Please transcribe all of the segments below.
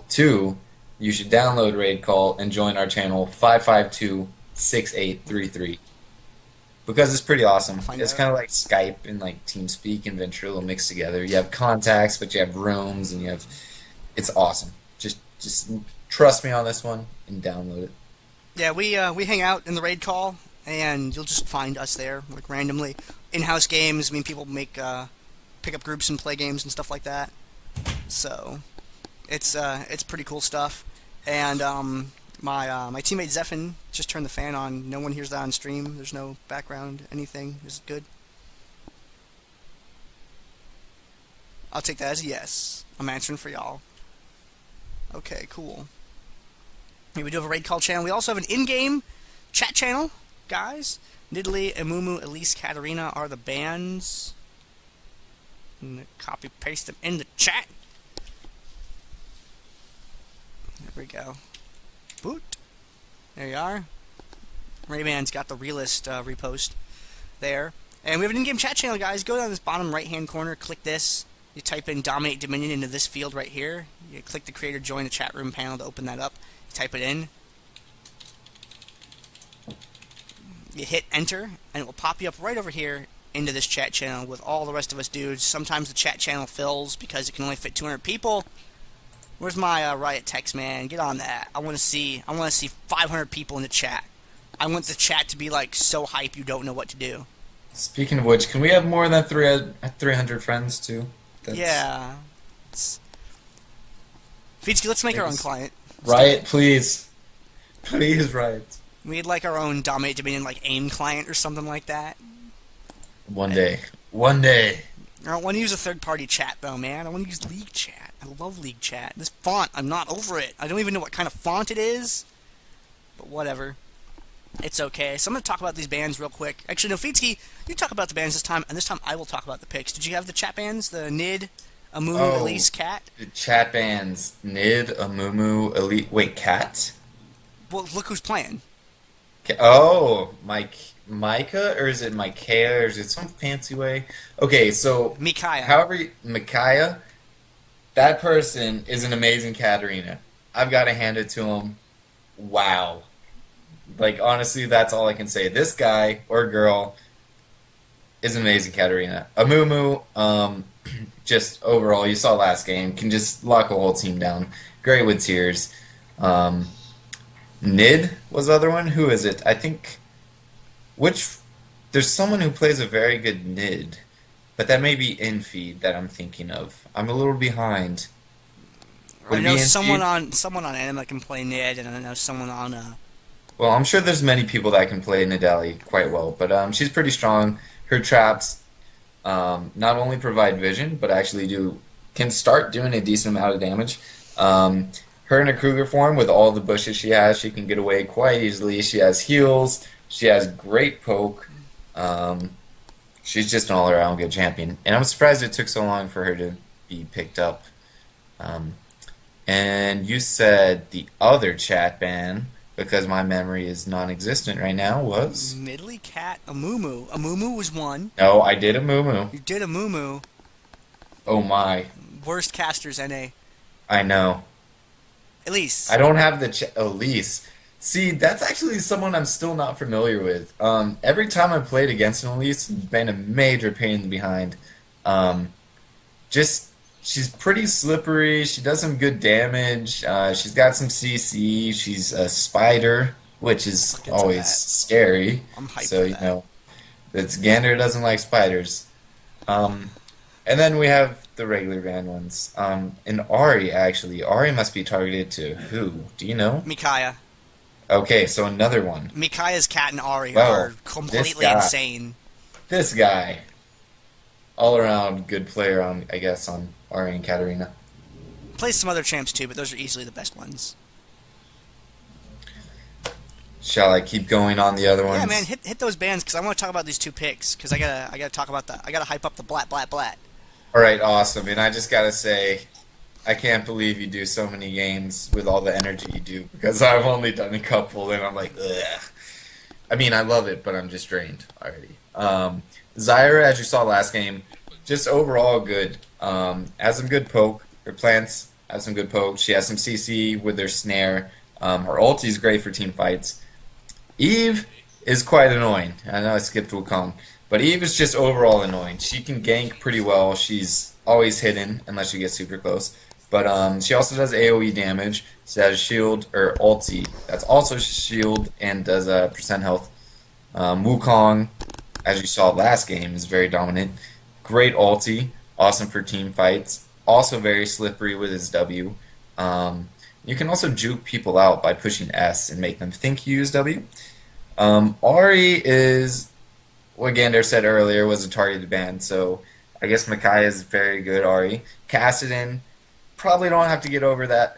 Two, you should download Raid Call and join our channel 552-6833 because it's pretty awesome. I'll find It's out. kind of like Skype and like TeamSpeak and Ventrilo mixed together. You have contacts, but you have rooms, and you have. It's awesome. Just trust me on this one and download it. Yeah, we hang out in the raid call, and you'll just find us there, like randomly. In-house games. I mean, people make pick up groups and play games and stuff like that. So it's pretty cool stuff. And my teammate Zephin just turned the fan on. No one hears that on stream. There's no background anything. Is it good? I'll take that as a yes. I'm answering for y'all. Okay, cool. We do have a raid call channel. We also have an in-game chat channel, guys. Nidalee, Emumu, Elise, Katarina are the bands. Copy paste them in the chat. There we go. Boot. There you are. Rayman's got the realist repost there. And we have an in-game chat channel, guys. Go down this bottom right-hand corner, click this. You type in DominateDominion into this field right here. You click the creator join the chat room panel to open that up. You type it in. You hit enter, and it will pop you up right over here into this chat channel with all the rest of us dudes. Sometimes the chat channel fills because it can only fit 200 people. Where's my Riot text, man? Get on that. I want to see 500 people in the chat. I want the chat to be like so hype you don't know what to do. Speaking of which, can we have more than 300 friends too? Yeah. Feedski, let's make our own client. Riot, please. Please, Riot. We'd like our own Dominate Dominion, like AIM client or something like that. One day. One day. I don't want to use a third-party chat, though, man. I want to use League chat. I love League chat. This font, I'm not over it. I don't even know what kind of font it is. But whatever. It's okay. So I'm going to talk about these bands real quick. Actually, no, Feedski, you talk about the bands this time, and this time I will talk about the picks. Did you have the chat bands? The Nid, Amumu, Elise, Cat? The chat bands. Nid, Amumu, Elite. Wait, Cat? Well, look who's playing. Oh, Micah, or is it Micaiah, or is it some fancy way? Okay, so Micaiah. Micaiah, that person is an amazing Katarina. I've got to hand it to him. Wow. Like, honestly, that's all I can say. This guy, or girl, is an amazing Katarina. Amumu, just overall, you saw last game, can just lock a whole team down. Great with tears. Nid was the other one. Who is it? I think there's someone who plays a very good Nid, but that may be in feed that I'm thinking of. I'm a little behind. I Would it know be in someone feed? on Enema can play Nid, and I know someone on Well, I'm sure there's many people that can play Nidalee quite well, but she's pretty strong. Her traps not only provide vision, but actually can start doing a decent amount of damage. Her in a Kruger form, with all the bushes she has, she can get away quite easily. She has heals. She has great poke. She's just an all-around good champion. And I'm surprised it took so long for her to be picked up. And you said the other chat ban, because my memory is non-existent right now, was? Nidalee, Cat, Amumu. Amumu was one. No, I did a moo. You did Amumu. Oh my. Worst casters, NA. I know. Elise. I don't have the Elise. See, that's actually someone I'm still not familiar with. Every time I've played against an Elise, it's been a major pain in the behind. Just she's pretty slippery. She does some good damage. She's got some CC. She's a spider, which is Look into always that. scary. I'm hyped So for you that. know, it's Gandair doesn't like spiders. And then we have the regular band ones. And Ari, actually. Ari must be targeted to who? Do you know? Micaiah. Okay, so another one. Micaiah's Cat and Ari Well, are this completely guy. insane. This guy. All around good player on, I guess, on Ari and Katarina. Plays some other champs too, but those are easily the best ones. Shall I keep going on the other ones? Yeah, man, hit those bands because I want to talk about these two picks because I gotta talk about I gotta hype up the blat. Alright, awesome. And I just gotta say, I can't believe you do so many games with all the energy you do, because I've only done a couple and I'm like, ugh. I mean, I love it, but I'm just drained already. Zyra, as you saw last game, just overall good. Has some good poke. Her plants has some good poke. She has some CC with her snare. Her ulti is great for team fights. Eve is quite annoying. I know I skipped Wukong, but Eve is just overall annoying. She can gank pretty well. She's always hidden unless you get super close. But she also does AoE damage. She has shield or ulti. That's also shield and does percent health. Wukong, as you saw last game, is very dominant. Great ulti, awesome for team fights. Also very slippery with his W. You can also juke people out by pushing S and make them think you use W. Ahri is what Gandair said earlier was a targeted ban, so I guess Micaiah is very good. Ahri, Kassadin, probably don't have to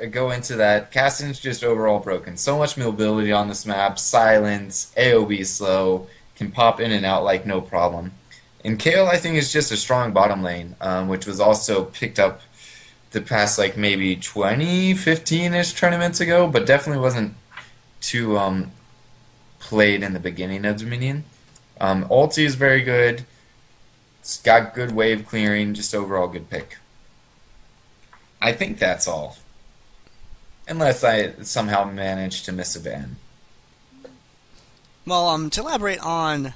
go into that. Kassadin's just overall broken. So much mobility on this map, silence, AoE slow, can pop in and out like no problem. And Kale, I think, is just a strong bottom lane, which was also picked up the past like maybe 2015-ish tournaments ago, but definitely wasn't too played in the beginning of Dominion. Ulti is very good. It's got good wave clearing, just overall good pick. I think that's all. Unless I somehow managed to miss a ban. Well, to elaborate on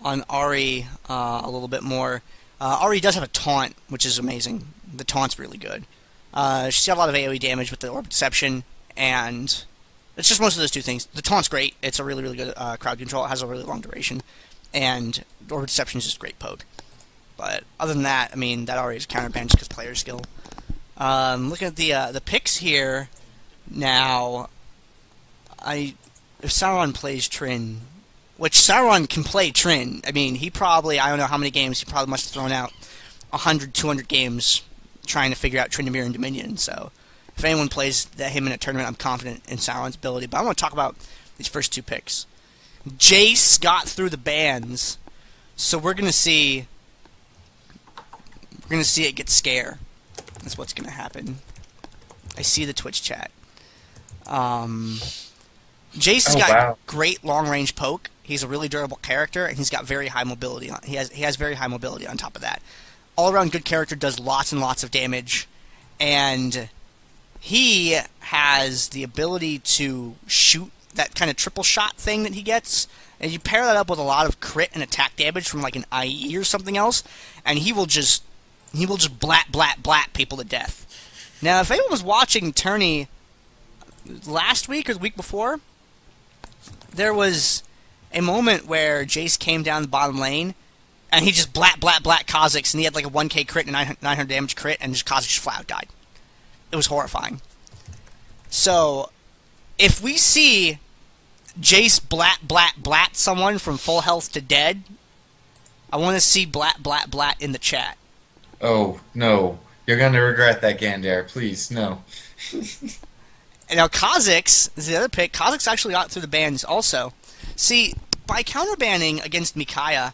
Ahri a little bit more, Ahri does have a taunt, which is amazing. The taunt's really good. She's got a lot of AoE damage with the Orb Deception, and it's just most of those two things. The taunt's great. It's a really, really good crowd control. It has a really long duration, and Orb Deception is just great poke. But other than that, I mean, that Ahri is counterpunch because player skill. Looking at the picks here now, if Sauron plays Trin, which Sauron can play Trin. I mean, he probably, I don't know how many games, he probably must have thrown out 100, 200 games trying to figure out Tryndamere and Dominion. So if anyone plays him in a tournament, I'm confident in Sauron's ability. But I want to talk about these first two picks. Jace got through the bans, so we're gonna see it get scare. That's what's gonna happen. I see the Twitch chat. Jace has got great long range poke. He's a really durable character, and he's got very high mobility. He has very high mobility on top of that. All around good character, does lots and lots of damage, and he has the ability to shoot that kind of triple shot thing that he gets, and you pair that up with a lot of crit and attack damage from like an IE or something else, and he will just blat blat blat people to death. Now, if anyone was watching Tourney last week or the week before, there was a moment where Jace came down the bottom lane, and he just blat blat blat Kha'Zix, and he had like a 1k crit and a 900 damage crit, and just Kha'Zix just flat out died. It was horrifying. So, if we see Jace blat blat blat someone from full health to dead, I want to see blat blat blat in the chat. Oh, no. You're going to regret that, Gandair. Please, no. And now Kha'Zix is the other pick. Kha'Zix actually got through the bans also. See, by counterbanning against Micaiah,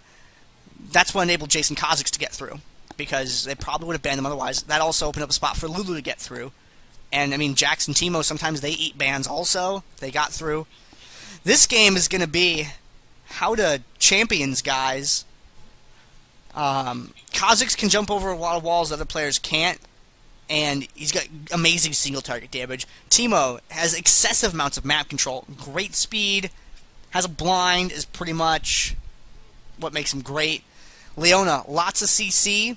that's what enabled Jason Kha'Zix to get through, because they probably would have banned him otherwise. That also opened up a spot for Lulu to get through. And, I mean, Jax and Teemo, sometimes they eat bans also. They got through. This game is going to be how to champions, guys. Kha'Zix can jump over a lot of walls that other players can't, and he's got amazing single target damage. Teemo has excessive amounts of map control, great speed, has a blind, is pretty much what makes him great. Leona, lots of CC,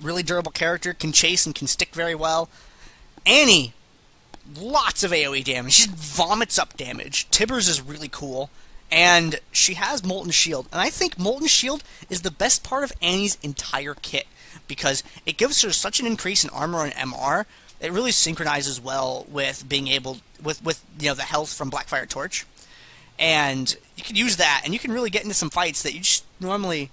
really durable character, can chase and can stick very well. Annie, lots of AoE damage, she vomits up damage. Tibbers is really cool, and she has Molten Shield, and I think Molten Shield is the best part of Annie's entire kit, because it gives her such an increase in armor and MR. It really synchronizes well with being able with you know, the health from Blackfire Torch, and you can use that, and you can really get into some fights that you just normally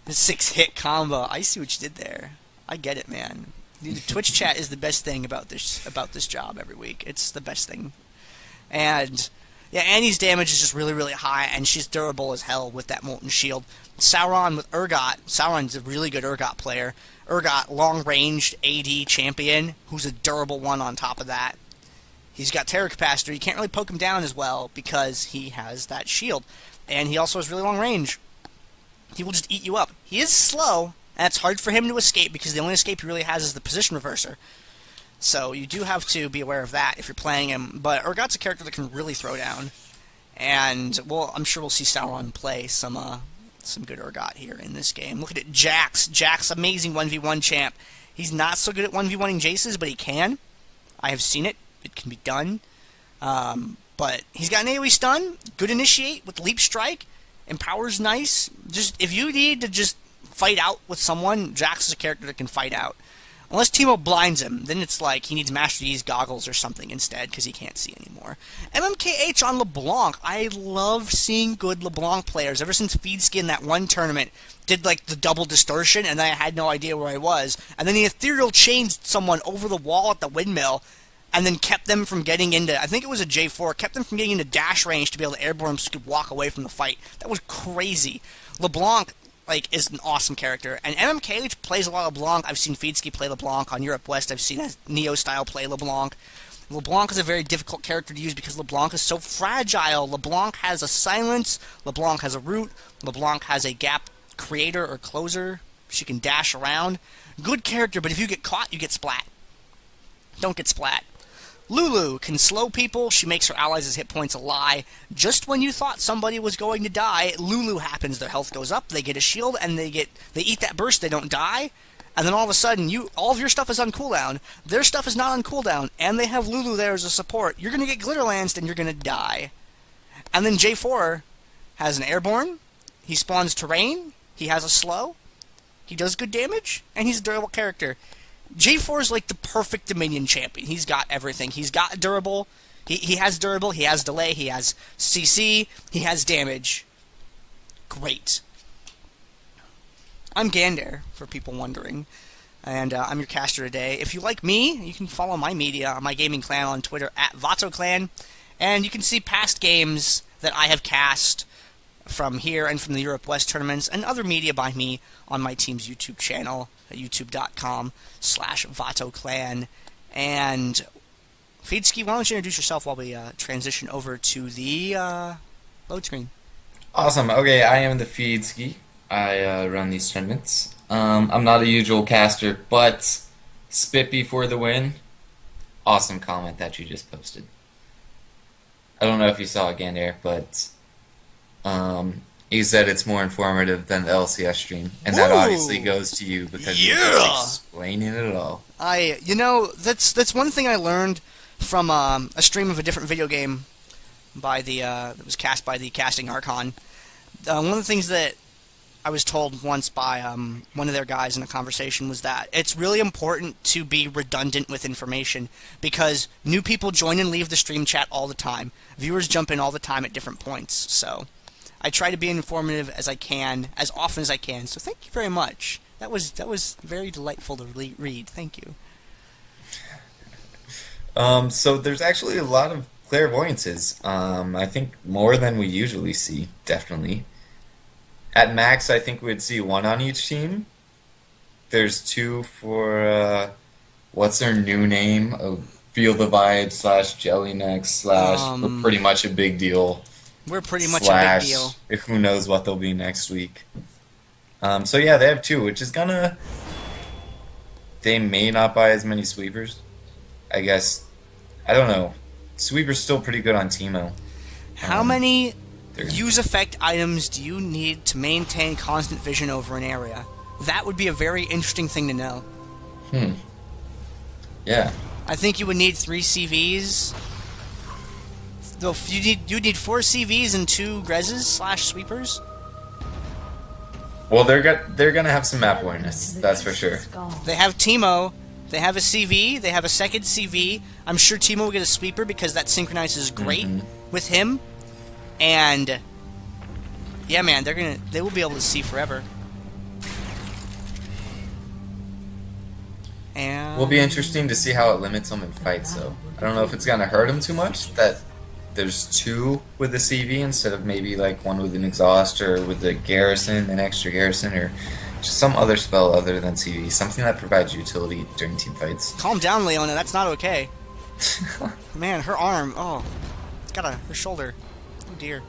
the 6-hit combo. I see what you did there. I get it, man. The Twitch chat is the best thing about this job every week. It's the best thing, and yeah, Annie's damage is just really, really high, and she's durable as hell with that Molten Shield. Sauron with Urgot. Sauron's a really good Urgot player. Urgot, long-ranged AD champion, who's a durable one on top of that. He's got Terror Capacitor. You can't really poke him down as well because he has that shield. And he also has really long range. He will just eat you up. He is slow, and it's hard for him to escape because the only escape he really has is the position reverser. So you do have to be aware of that if you're playing him. But Urgot's a character that can really throw down. And, well, I'm sure we'll see Sauron play some good Urgot here in this game. Look at it, Jax. Jax, amazing 1v1 champ. He's not so good at 1v1ing Jaces, but he can. I have seen it. It can be done. But he's got an AoE stun, good initiate with leap strike, empower's nice. Just if you need to just fight out with someone, Jax is a character that can fight out. Unless Teemo blinds him, then it's like he needs Master Yi's goggles or something instead because he can't see anymore. MMKH on LeBlanc. I love seeing good LeBlanc players. Ever since TheFeedski in that one tournament did like the double distortion and I had no idea where I was. And then he ethereal chained someone over the wall at the windmill and then kept them from getting into, I think it was a J4, kept them from getting into dash range to be able to airborne so could walk away from the fight. That was crazy. LeBlanc, like, is an awesome character. And MMKH plays a lot of LeBlanc. I've seen TheFeedski play LeBlanc on Europe West. I've seen Neo-style play LeBlanc. LeBlanc is a very difficult character to use because LeBlanc is so fragile. LeBlanc has a silence. LeBlanc has a root. LeBlanc has a gap creator or closer. She can dash around. Good character, but if you get caught, you get splat. Don't get splat. Lulu can slow people. She makes her allies' hit points a lie. Just when you thought somebody was going to die, Lulu happens. Their health goes up. They get a shield, and they eat that burst. They don't die. And then all of a sudden, all of your stuff is on cooldown. Their stuff is not on cooldown, and they have Lulu there as a support. You're going to get Glitterlanced, and you're going to die. And then J4 has an airborne. He spawns terrain. He has a slow. He does good damage, and he's a durable character. J4 is like the perfect Dominion champion. He's got everything. He's got durable. He has durable. He has delay. He has CC. He has damage. Great. I'm Gandair, for people wondering. And I'm your caster today. If you like me, you can follow my media, my gaming clan on Twitter, @VatoClan. And you can see past games that I have cast from here and from the Europe West tournaments and other media by me on my team's YouTube channel at youtube.com/VatoClan. And TheFeedski, why don't you introduce yourself while we transition over to the load screen? Awesome. Okay, I am TheFeedski. I run these tournaments. I'm not a usual caster, but Spippy for the win. Awesome comment that you just posted. I don't know if you saw it, Gandair, but he said it's more informative than the LCS stream, and that obviously goes to you because you're just explaining it all. You know, that's one thing I learned from a stream of a different video game by that was cast by the Casting Archon. One of the things that I was told once by one of their guys in a conversation was that it's really important to be redundant with information because new people join and leave the stream chat all the time. Viewers jump in all the time at different points, so I try to be informative as I can, as often as I can. So thank you very much. That was very delightful to read. Thank you. So there's actually a lot of clairvoyances. I think more than we usually see, definitely. At max, I think we'd see one on each team. There's two for, what's their new name? Feel the Vibe / Jellyneck / we're pretty much a big deal. We're pretty much a big deal. Who knows what they'll be next week. So yeah, they have two, which is gonna... They may not buy as many sweepers. I guess. I don't know. Sweeper's still pretty good on Teemo. How many use effect items do you need to maintain constant vision over an area? That would be a very interesting thing to know. Yeah. I think you would need 3 CVs. Though you need 4 CVs and 2 Grezes / sweepers. Well, they're gonna have some map awareness, that's for sure. They have Teemo. They have a CV. They have a second CV. I'm sure Teemo will get a sweeper because that synchronizes great with him. And yeah, man, they will be able to see forever. And Will be interesting to see how it limits them in fights, though. I don't know if it's gonna hurt them too much that there's 2 with a CV instead of maybe like 1 with an exhaust or with a garrison, an extra garrison, or just some other spell other than CV, something that provides utility during team fights. Calm down, Leona. That's not okay. Man, her arm. Oh, it's got her shoulder. Oh dear.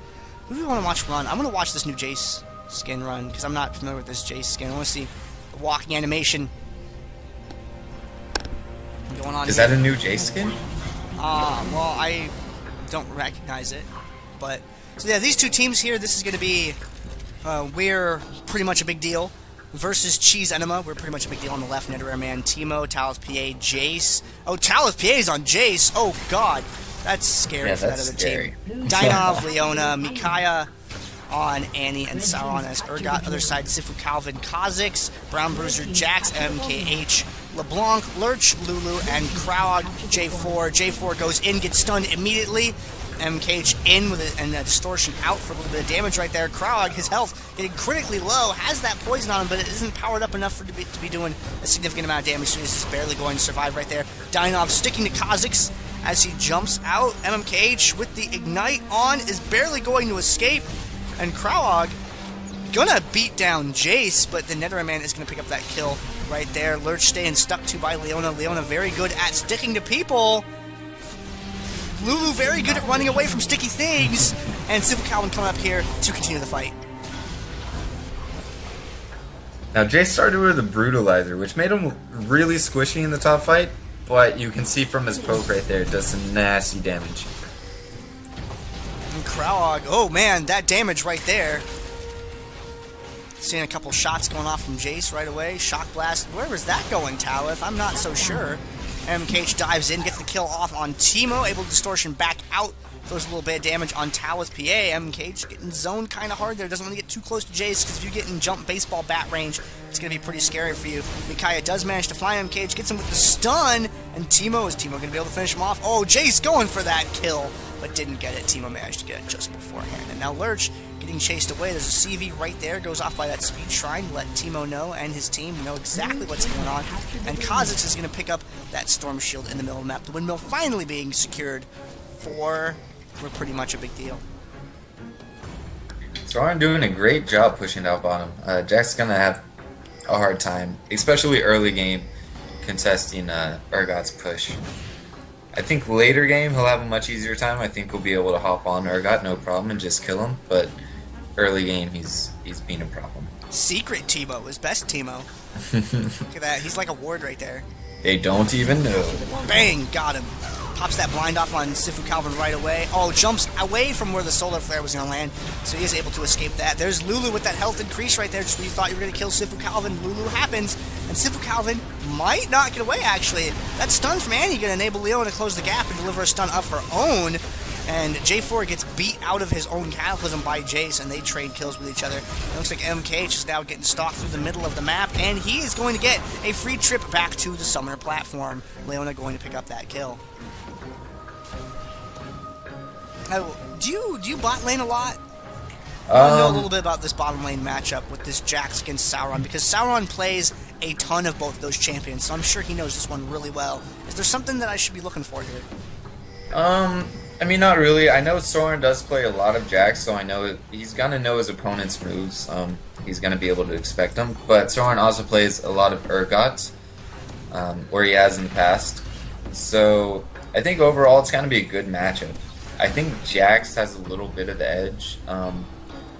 Who do we want to watch run? I'm gonna watch this new Jace skin run because I'm not familiar with this Jace skin. I want to see the walking animation. going on Is here. that a new Jace skin? Well, I don't recognize it, but so yeah, these two teams here. This is going to be we're pretty much a big deal versus Cheese Enema. We're pretty much a big deal on the left. Netherrealm Man, Teemo, Talith PA, Jace. Oh, Talith PA's on Jace. Oh God, that's scary for that other team. Dynov, Leona, Micaiah on Annie and Sauron as Urgot. Other side, Sifu, Calvin, Kha'Zix, Brown Bruiser, Jax, MKH, LeBlanc, Lurch, Lulu, and Krog, J4. J4 goes in, gets stunned immediately. MKH in with it, and a distortion out for a little bit of damage right there. Krog, his health getting critically low, has that poison on him, but it isn't powered up enough for to be doing a significant amount of damage, so he's just barely going to survive right there. Dynov sticking to Kha'Zix as he jumps out. MMKH with the Ignite on is barely going to escape, and Krog gonna beat down Jace, but the Netherrealm Man is gonna pick up that kill right there. Lurch staying stuck to by Leona. Leona very good at sticking to people. Lulu very good at running away from sticky things. And Sifu Calvin coming up here to continue the fight. Now Jace started with a Brutalizer, which made him really squishy in the top fight, but you can see from his poke right there, it does some nasty damage. And Krog, oh man, that damage right there. Seeing a couple shots going off from Jace right away. Shock Blast, where was that going, Talith? I'm not so sure. MKH dives in, gets the kill off on Teemo, able to distortion back out, throws a little bit of damage on Talith PA. MKH getting zoned kind of hard there, doesn't want to get too close to Jace, because if you get in jump baseball bat range, it's going to be pretty scary for you. Micaiah does manage to find MKH, gets him with the stun, and Teemo, is Teemo going to be able to finish him off? Oh, Jace going for that kill, but didn't get it. Teemo managed to get it just beforehand. And now Lurch getting chased away. There's a CV right there, goes off by that speed shrine to let Teemo know and his team know exactly what's going on. And Kha'Zix is going to pick up that storm shield in the middle of the map. The windmill finally being secured for we're pretty much a big deal. Sauron doing a great job pushing out bottom. Jack's gonna have a hard time, especially early game, contesting Urgot's push. I think later game he'll have a much easier time. I think he'll be able to hop on Urgot no problem and just kill him. But early game he's been a problem. Secret Teemo, his best Teemo. Look at that, he's like a ward right there. They don't even know. Bang, got him. Pops that blind off on Sifu Calvin right away. Oh, jumps away from where the solar flare was going to land, so he is able to escape that. There's Lulu with that health increase right there, just when you thought you were going to kill Sifu Calvin. Lulu happens, and Sifu Calvin might not get away, actually. That stun from Annie going to enable Leona to close the gap and deliver a stun of her own. And J4 gets beat out of his own Cataclysm by Jace, and they trade kills with each other. It looks like MKH is now getting stalked through the middle of the map, and he is going to get a free trip back to the Summoner platform. Leona going to pick up that kill. Now, do you bot lane a lot? I want to know a little bit about this bottom lane matchup with this Jax against Sauron, because Sauron plays a ton of both of those champions, so I'm sure he knows this one really well. Is there something that I should be looking for here? I mean, not really. I know Sauron does play a lot of Jax, so I know he's gonna know his opponent's moves. He's gonna be able to expect them. But Sauron also plays a lot of Urgot, or he has in the past. So I think overall it's gonna be a good matchup. I think Jax has a little bit of the edge.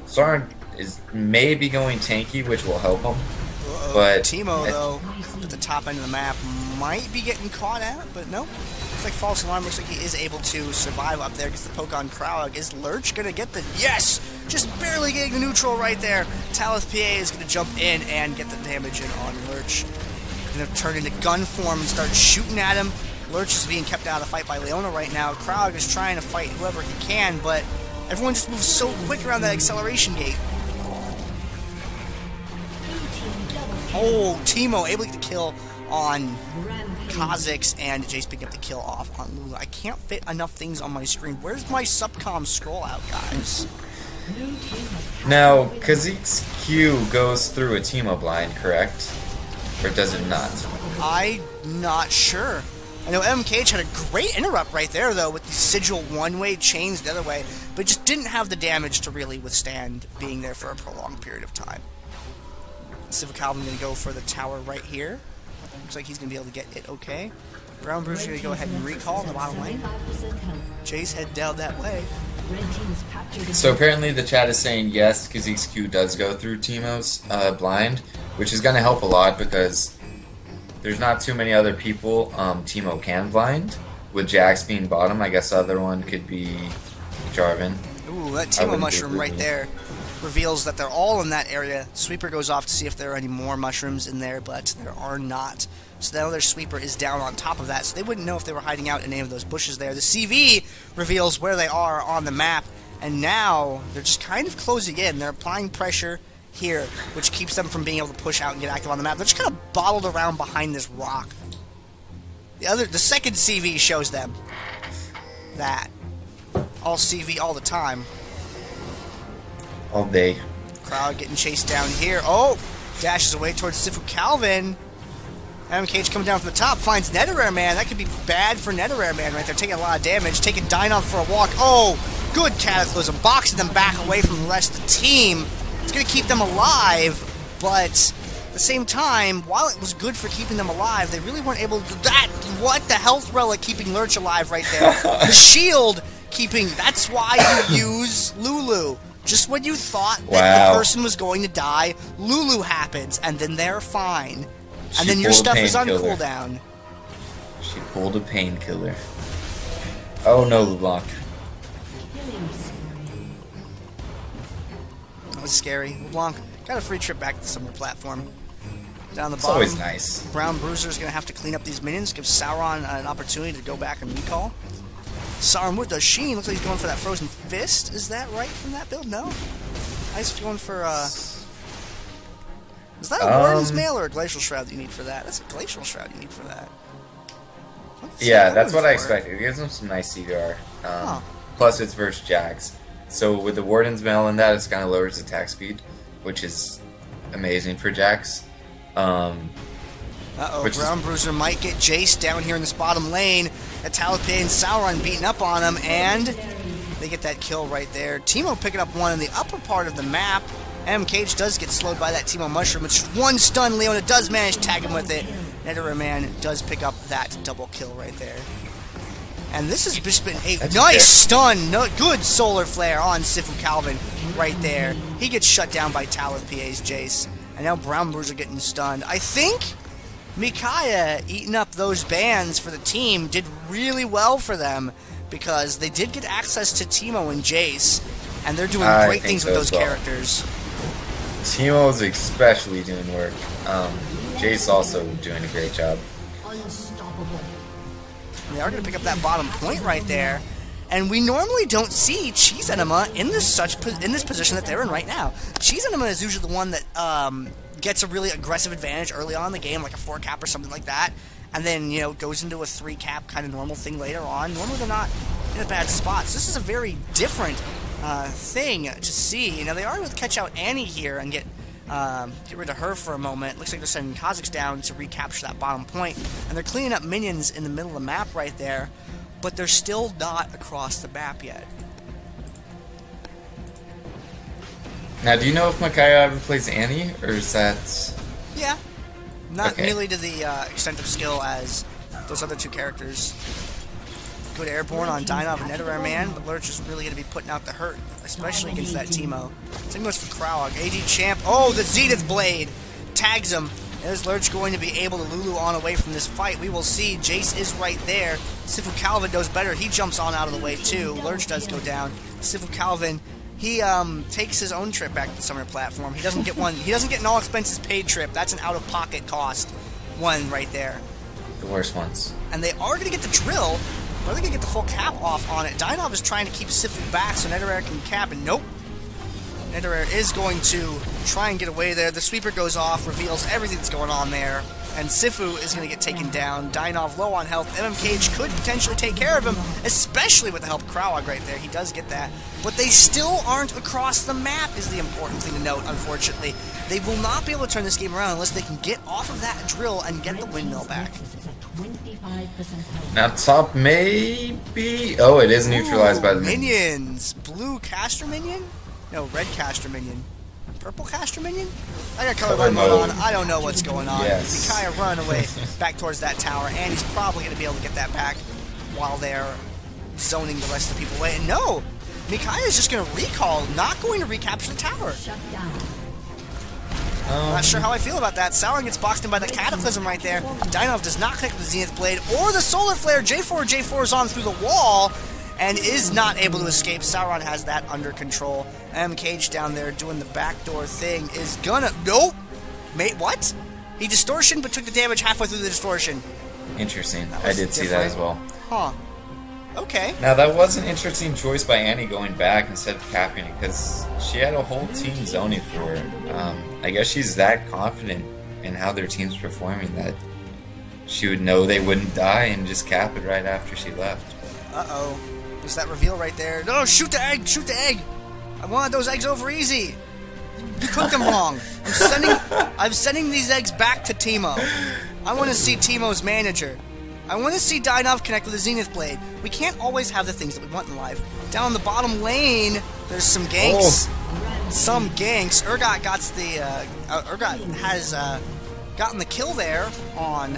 Sauron is maybe going tanky, which will help him. But Teemo, though, at the top end of the map, might be getting caught out, but no. Looks like false alarm. Looks like he is able to survive up there. Gets the poke on Krog. Is Lurch gonna get the yes? Just barely getting the neutral right there. Talith PA is gonna jump in and get the damage in on Lurch. Gonna turn into gun form and start shooting at him. Lurch is being kept out of the fight by Leona right now. Krog is trying to fight whoever he can, but everyone just moves so quick around that acceleration gate. Oh, Teemo able to get the kill on Kha'Zix, and Jace picking up the kill off on Lulu. I can't fit enough things on my screen. Where's my subcom scroll out, guys? Now, Kha'Zix Q goes through a Teemo blind, correct? Or does it not? I'm not sure. I know MKH had a great interrupt right there, though, with the Sigil one-way, chains the other way, but just didn't have the damage to really withstand being there for a prolonged period of time. Sifu Calvin going to go for the tower right here. Looks like he's going to be able to get it okay. Brown Bruce going to go ahead and recall in the bottom lane. Jace head down that way. So apparently the chat is saying yes, Kha'Zix Q does go through Teemo's blind, which is going to help a lot because there's not too many other people Teemo can blind. With Jax being bottom, I guess the other one could be Jarvan. Ooh, that I Teemo wouldn't mushroom be right there reveals that they're all in that area. Sweeper goes off to see if there are any more mushrooms in there, but there are not. So the other Sweeper is down on top of that, so they wouldn't know if they were hiding out in any of those bushes there. The CV reveals where they are on the map, and now they're just kind of closing in. They're applying pressure here, which keeps them from being able to push out and get active on the map. They're just kind of bottled around behind this rock. The second CV shows them that. All CV all the time. All day. Crowd getting chased down here. Oh! Dashes away towards Sifu Calvin. MKH coming down from the top, finds Netherrare Man. That could be bad for Netherrare Man right there. Taking a lot of damage. Taking Dynov for a walk. Oh! Good Cataclysm. Boxing them back away from the rest of the team. It's going to keep them alive, but at the same time, while it was good for keeping them alive, they really weren't able to do that. What? The health relic keeping Lurch alive right there. The shield keeping... That's why you use Lulu. Just when you thought that the person was going to die, Lulu happens, and then they're fine. And then your stuff is on cooldown. She pulled a painkiller. Oh no, LeBlanc. That was scary. LeBlanc got a free trip back to the summer platform. Down the It's bottom. always nice. Brown Bruiser is going to have to clean up these minions, give Sauron an opportunity to go back and recall. Sauron with the Sheen, looks like he's going for that Frozen Fist. Is that right from that build? No. He's going for, is that a Warden's Mail or a Glacial Shroud that you need for that? That's a Glacial Shroud you need for that. Yeah, that's what I expected. It gives him some nice CDR. Huh. Plus, it's versus Jax. So with the Warden's Mail in that, it's kind of lowers attack speed, which is amazing for Jax. Uh-oh, Brown Bruiser might get Jace down here in this bottom lane. Talipay and Sauron beating up on him, and they get that kill right there. Teemo picking up one in the upper part of the map. MKH does get slowed by that Teemo Mushroom. It's one stun. Leona does manage to tag him with it. Netherrare Man does pick up that double kill right there. And this has just been a nice stun. No, good Solar Flare on Sifu Calvin right there. He gets shut down by Talipay's Jace. And now Brown Bruiser getting stunned. I think Micaiah eating up those bans for the team did really well for them, because they did get access to Teemo and Jace, and they're doing great things with those characters. Teemo's especially doing work. Jace also doing a great job. They are going to pick up that bottom point right there, and we normally don't see Cheese Enema in this position that they're in right now. Cheese Enema is usually the one that gets a really aggressive advantage early on in the game, like a 4-cap or something like that, and then, you know, goes into a 3-cap kind of normal thing later on. Normally they're not in a bad spot. So this is a very different thing to see. Now they are able to catch out Annie here and get rid of her for a moment. Looks like they're sending Kha'Zix down to recapture that bottom point, and they're cleaning up minions in the middle of the map right there, but they're still not across the map yet. Now, do you know if Micaiah ever plays Annie, or is that... Yeah. Not nearly to the extent of skill as those other two characters. Good airborne on Dynov and Netherrare Man, but Lurch is really going to be putting out the hurt, especially against that Teemo. Same goes for Krowog. AD Champ. Oh, the Zenith Blade tags him. Is Lurch going to be able to Lulu on away from this fight? We will see. Jace is right there. Sifu Calvin does better. He jumps on out of the way too. Lurch does go down. Sifu Calvin, he takes his own trip back to the summer platform. He doesn't get one. He doesn't get an all expenses paid trip. That's an out-of-pocket cost one right there. The worst ones. And they are going to get the drill. But they're going to get the full cap off on it. Dynov is trying to keep Sifu back so Netherrare can cap, and nope. Netherrare is going to try and get away there. The sweeper goes off, reveals everything that's going on there, and Sifu is going to get taken down. Dynov low on health. MMKH could potentially take care of him, especially with the help of Krowog right there. He does get that. But they still aren't across the map is the important thing to note, unfortunately. They will not be able to turn this game around unless they can get off of that drill and get the windmill back. Now top maybe... Oh, it is neutralized by the minions. Blue caster minion? No, red caster minion. Purple caster minion? I got colorblind mode on. I don't know what's going on. Yes. Micaiah running away back towards that tower, and he's probably going to be able to get that back while they're zoning the rest of the people away. And no! Micaiah is just going to recall, not going to recapture the tower. Not sure how I feel about that. Sauron gets boxed in by the Cataclysm right there. Dynov does not connect with the Zenith Blade or the Solar Flare. J4 is on through the wall and is not able to escape. Sauron has that under control. Cage down there doing the backdoor thing is gonna... Nope! Mate, what? He distortion but took the damage halfway through the distortion. Interesting. I did see that as well. Huh. Okay. Now that was an interesting choice by Annie going back instead of capping it, because she had a whole team zoning for her. I guess she's that confident in how their team's performing that she would know they wouldn't die and just cap it right after she left. Uh-oh. There's that reveal right there. No, shoot the egg! Shoot the egg! I wanted those eggs over easy! You cooked them wrong. I'm sending these eggs back to Teemo. I want to see Teemo's manager. I want to see Dynov connect with the Zenith Blade. We can't always have the things that we want in life. Down the bottom lane, there's some ganks. Oh. Some ganks. Urgot has gotten the kill there on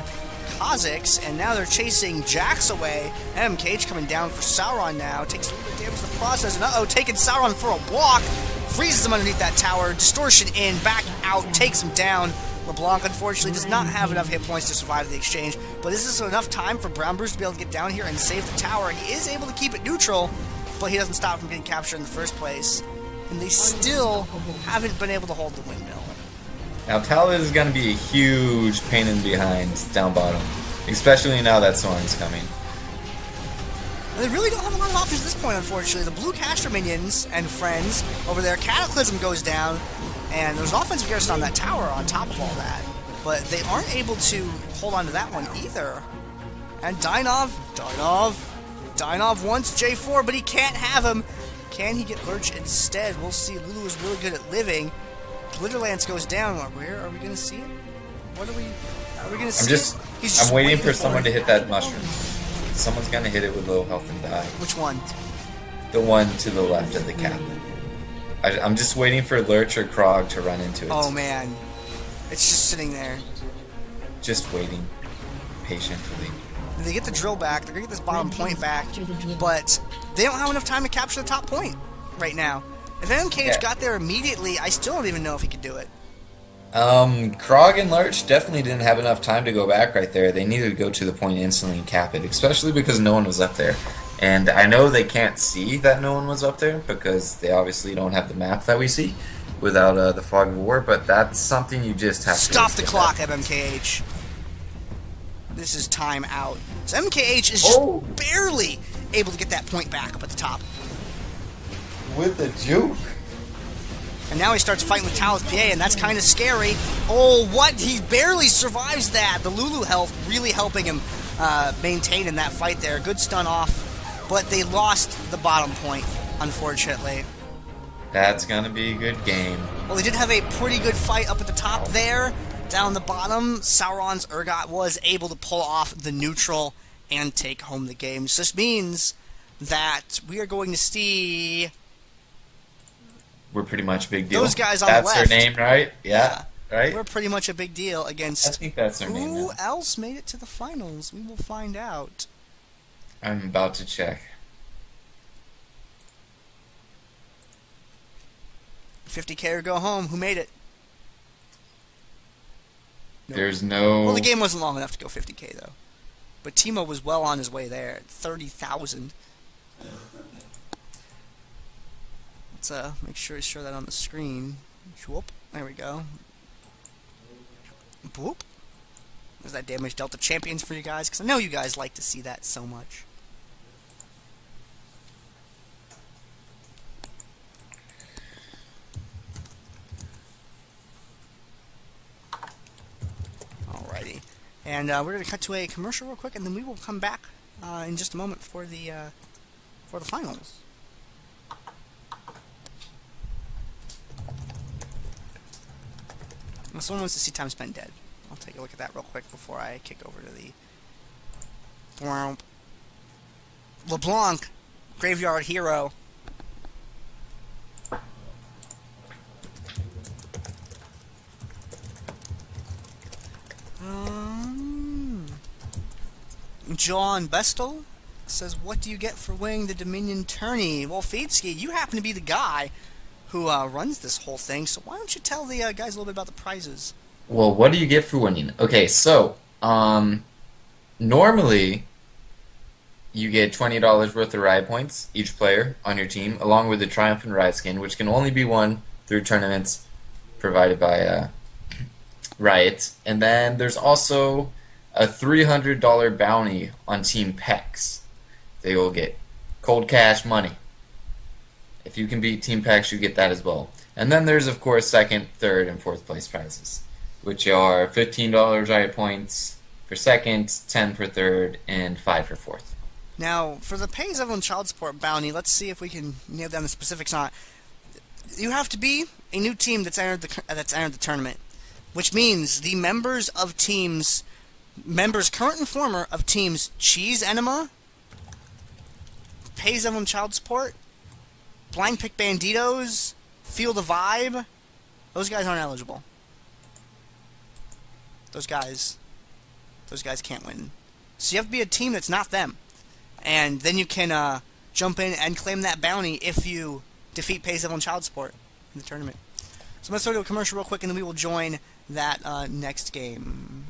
Kha'Zix, and now they're chasing Jax away. Cage coming down for Sauron now. Takes a little bit of damage in the process, and uh-oh, taking Sauron for a walk. Freezes him underneath that tower. Distortion in, back out, takes him down. LeBlanc, unfortunately, does not have enough hit points to survive the exchange, but this is enough time for Brown Bruce to be able to get down here and save the tower. He is able to keep it neutral, but he doesn't stop from getting captured in the first place. And they still haven't been able to hold the windmill. Now, Talon is going to be a huge pain in the behind down bottom, especially now that Soren's coming. And they really don't have a lot of options at this point, unfortunately. The blue caster minions and friends over there, Cataclysm goes down, and there's offensive garrison on that tower on top of all that. But they aren't able to hold on to that one either. And Dynov wants J4, but he can't have him. Can he get Lurch instead? We'll see. Lulu is really good at living. Glitterlance goes down. Where are we going to see it? What are we going to see? I'm waiting for someone to hit that mushroom. Someone's going to hit it with low health and die. Which one? The one to the left of the cabinet. I'm just waiting for Lurch or Krog to run into it. Oh man. It's just sitting there. Just waiting. Patiently. If they get the drill back, they're going to get this bottom point back, but they don't have enough time to capture the top point right now. If Cage got there immediately, I still don't even know if he could do it. Krog and Lurch definitely didn't have enough time to go back right there. They needed to go to the point instantly and cap it, especially because no one was up there. And I know they can't see that no one was up there because they obviously don't have the map that we see without the Fog of War, but that's something you just have to... Stop the clock, MKH. This is time out. So MKH is just barely able to get that point back up at the top. With the juke. And now he starts fighting with Talith PA, and that's kind of scary. Oh, what? He barely survives that. The Lulu health really helping him maintain in that fight there. Good stun off. But they lost the bottom point, unfortunately. That's going to be a good game. Well, they did have a pretty good fight up at the top there. Down the bottom, Sauron's Urgot was able to pull off the neutral and take home the game. So this means that we are going to see... We're pretty much a big deal. Those guys on the left. That's their name, right? Yeah. Right? We're pretty much a big deal against... I think that's their name. Who else made it to the finals? We will find out. I'm about to check. 50K or go home. Who made it? Nope. There's no... Well, the game wasn't long enough to go 50K, though. But Teemo was well on his way there at 30,000. Let's make sure to show that on the screen. Whoop. There we go. Whoop. There's that damage Delta Champions for you guys, because I know you guys like to see that so much. Alrighty. And we're going to cut to a commercial real quick, and then we will come back in just a moment for the finals. If someone wants to see time spent dead, I'll take a look at that real quick before I kick over to the... LeBlanc, Graveyard Hero. John Bestel says, what do you get for winning the Dominion tourney? Well, Feedski, you happen to be the guy who runs this whole thing. So why don't you tell the guys a little bit about the prizes? Well, what do you get for winning? Okay, so normally you get $20 worth of ride points each player on your team, along with the Triumphant Ride skin, which can only be won through tournaments provided by Riot. And then there's also a $300 bounty on Team Pex. They will get cold cash money. If you can beat Team Pex, you get that as well. And then there's, of course, second, third, and fourth place prizes, which are $15 Riot points for second, 10 for third, and 5 for fourth. Now, for the Pays Everyone Child Support bounty, let's see if we can nail down the specifics on it. You have to be a new team that's entered the tournament, which means the members, current and former of teams Cheese Enema, Pays Everyone Child Support, Blind Pick Banditos, Feel the Vibe, those guys aren't eligible. Those guys can't win. So you have to be a team that's not them. And then you can jump in and claim that bounty if you defeat Pays Everyone Child Support in the tournament. So let's go to a commercial real quick, and then we will join that next game.